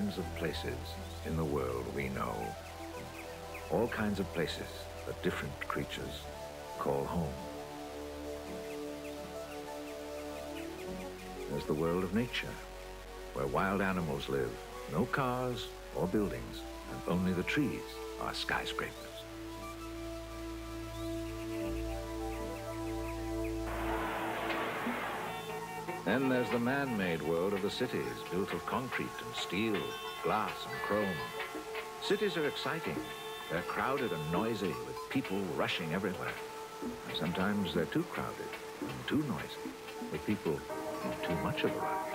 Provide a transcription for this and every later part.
kinds of places in the world we know. All kinds of places that different creatures call home. There's the world of nature, where wild animals live. No cars or buildings, and only the trees are skyscrapers. Then there's the man-made world of the cities, built of concrete and steel, glass and chrome. Cities are exciting. They're crowded and noisy, with people rushing everywhere. And sometimes they're too crowded and too noisy, with people in too much of a rush.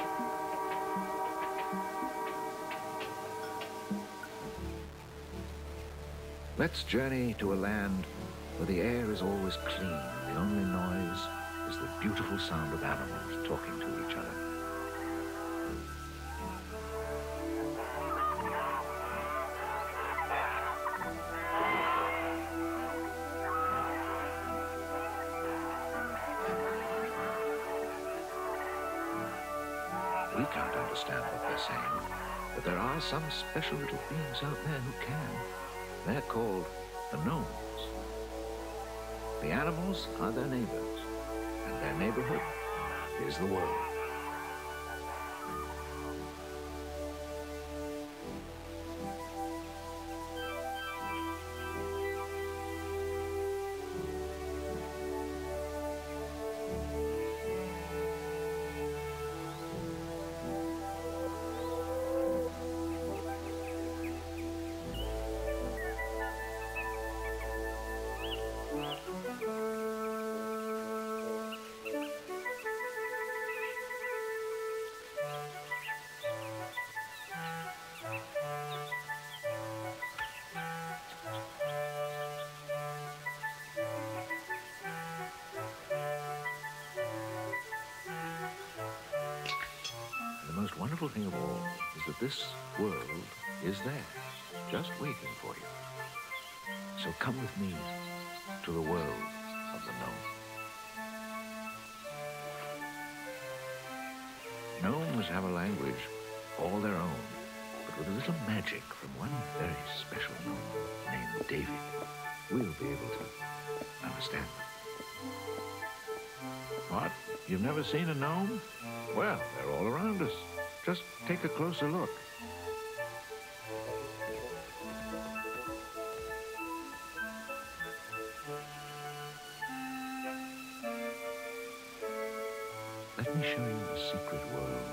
Let's journey to a land where the air is always clean and the only noise is the beautiful sound of animals talking to each other. We can't understand what they're saying, but there are some special little beings out there who can. They're called the gnomes. The animals are their neighbors, and their neighborhood is the world. The most wonderful thing of all is that this world is there, just waiting for you. So come with me to the world of the gnome. Gnomes have a language all their own, but with a little magic from one very special gnome named David, we'll be able to understand them. What? You've never seen a gnome? Well, they're all around us. Just take a closer look. Let me show you the secret world,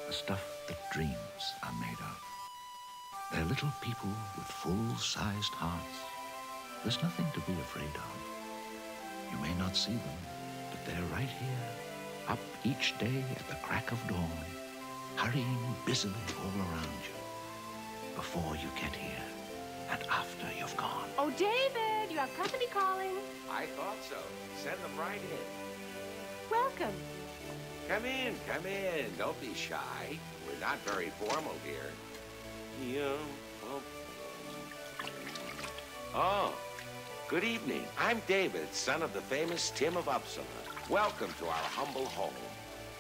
the stuff that dreams are made of. They're little people with full-sized hearts. There's nothing to be afraid of. You may not see them, but they're right here, up each day at the crack of dawn, hurrying busily all around you, before you get here and after you've gone. Oh, David, you have company calling. I thought so. Send them right in. Welcome. Come in, come in. Don't be shy. We're not very formal here. Yeah. Oh, good evening. I'm David, son of the famous Tim of Uppsala. Welcome to our humble home.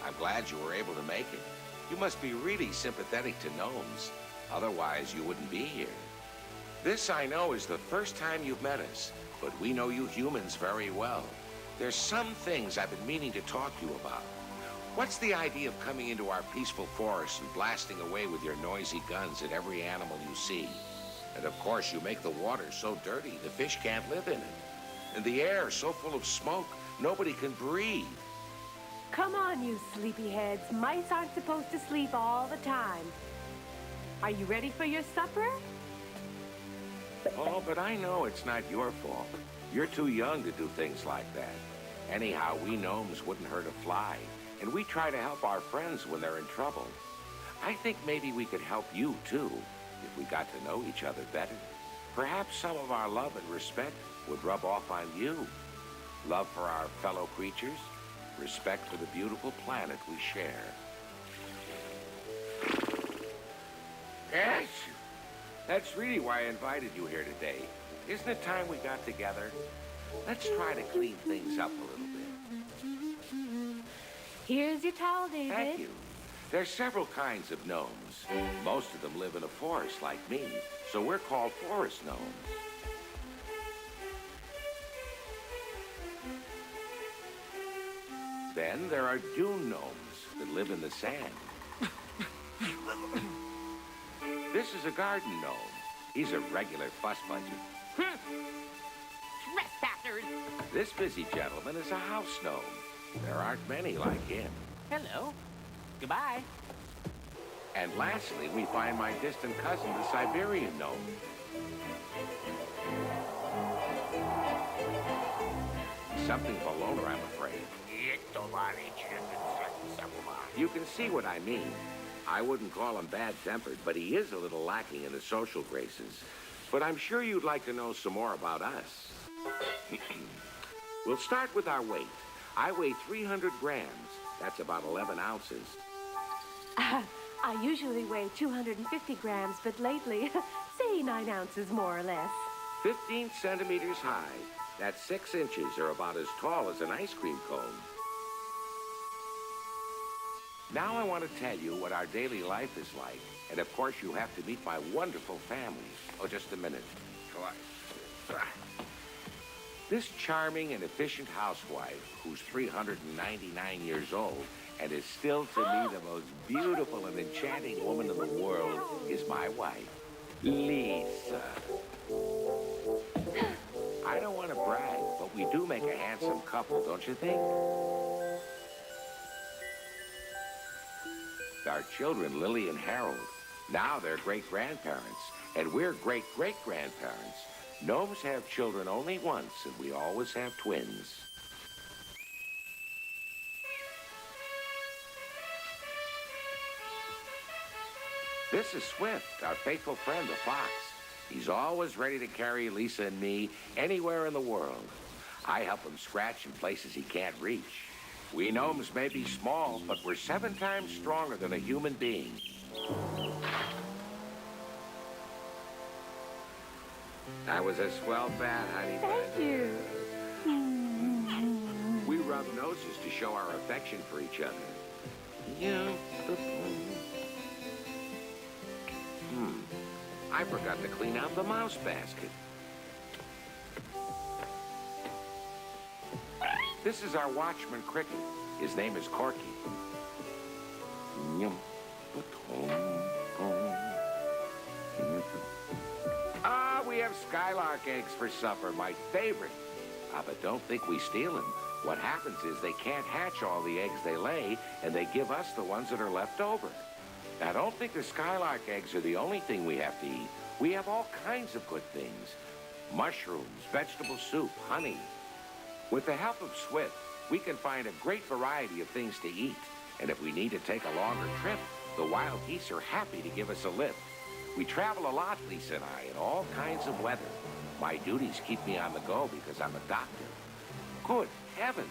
I'm glad you were able to make it. You must be really sympathetic to gnomes. Otherwise, you wouldn't be here. This, I know, is the first time you've met us, but we know you humans very well. There's some things I've been meaning to talk to you about. What's the idea of coming into our peaceful forest and blasting away with your noisy guns at every animal you see? And of course, you make the water so dirty, the fish can't live in it. And the air so full of smoke, nobody can breathe. Come on, you sleepyheads. Mice aren't supposed to sleep all the time. Are you ready for your supper? Oh, but I know it's not your fault. You're too young to do things like that. Anyhow, we gnomes wouldn't hurt a fly, and we try to help our friends when they're in trouble. I think maybe we could help you, too, if we got to know each other better. Perhaps some of our love and respect would rub off on you. Love for our fellow creatures, respect for the beautiful planet we share. Yes, that's really why I invited you here today. Isn't it time we got together? Let's try to clean things up a little bit. Here's your towel, David. Thank you. There's several kinds of gnomes. Most of them live in a forest like me, so we're called forest gnomes. Then there are dune gnomes that live in the sand. This is a garden gnome. He's a regular fussbudget. Trespassers! This busy gentleman is a house gnome. There aren't many like him. Hello. Goodbye. And lastly, we find my distant cousin, the Siberian gnome. Something of a loner, I'm afraid. You can see what I mean. I wouldn't call him bad-tempered, but he is a little lacking in the social graces. But I'm sure you'd like to know some more about us. We'll start with our weight. I weigh 300 grams. That's about 11 ounces. I usually weigh 250 grams, but lately, say 9 ounces more or less. 15 centimeters high. That's 6 inches, or about as tall as an ice cream cone. Now I want to tell you what our daily life is like. And of course, you have to meet my wonderful family. Oh, just a minute. This charming and efficient housewife, who's 399 years old, and is still to me the most beautiful and enchanting woman in the world, is my wife, Lisa. I don't want to brag, but we do make a handsome couple, don't you think? Our children, Lily and Harold, now they're great-grandparents, and we're great-great-grandparents. Gnomes have children only once, and we always have twins. This is Swift, our faithful friend, the fox. He's always ready to carry Lisa and me anywhere in the world. I help him scratch in places he can't reach. We gnomes may be small, but we're 7 times stronger than a human being. That was a swell bat, honey. Thank you. We rub noses to show our affection for each other. I forgot to clean out the mouse basket. This is our watchman, Cricket. His name is Corky. We have skylark eggs for supper, my favorite. But don't think we steal them. What happens is they can't hatch all the eggs they lay, and they give us the ones that are left over. Now, don't think the skylark eggs are the only thing we have to eat. We have all kinds of good things. Mushrooms, vegetable soup, honey. With the help of Swift, we can find a great variety of things to eat. And if we need to take a longer trip, the wild geese are happy to give us a lift. We travel a lot, Lisa and I, in all kinds of weather. My duties keep me on the go because I'm a doctor. Good heavens!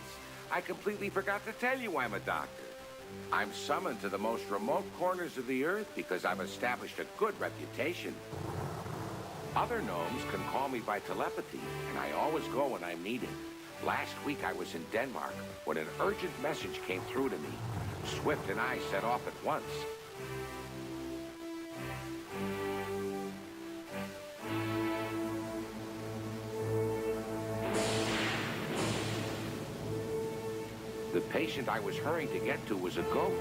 I completely forgot to tell you I'm a doctor. I'm summoned to the most remote corners of the earth because I've established a good reputation. Other gnomes can call me by telepathy, and I always go when I'm needed. Last week I was in Denmark when an urgent message came through to me. Swift and I set off at once. The patient I was hurrying to get to was a goat.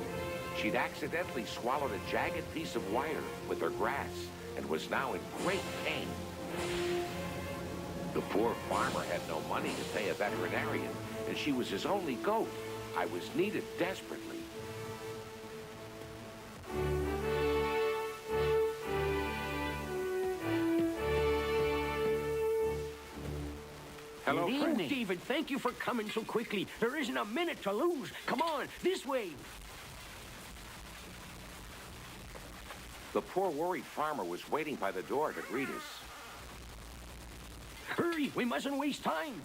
She'd accidentally swallowed a jagged piece of wire with her grass and was now in great pain. The poor farmer had no money to pay a veterinarian, and she was his only goat. I was needed desperately. Hello, Good friend. evening. David, thank you for coming so quickly. There isn't a minute to lose. Come on, this way. The poor worried farmer was waiting by the door to greet us. Hurry, we mustn't waste time.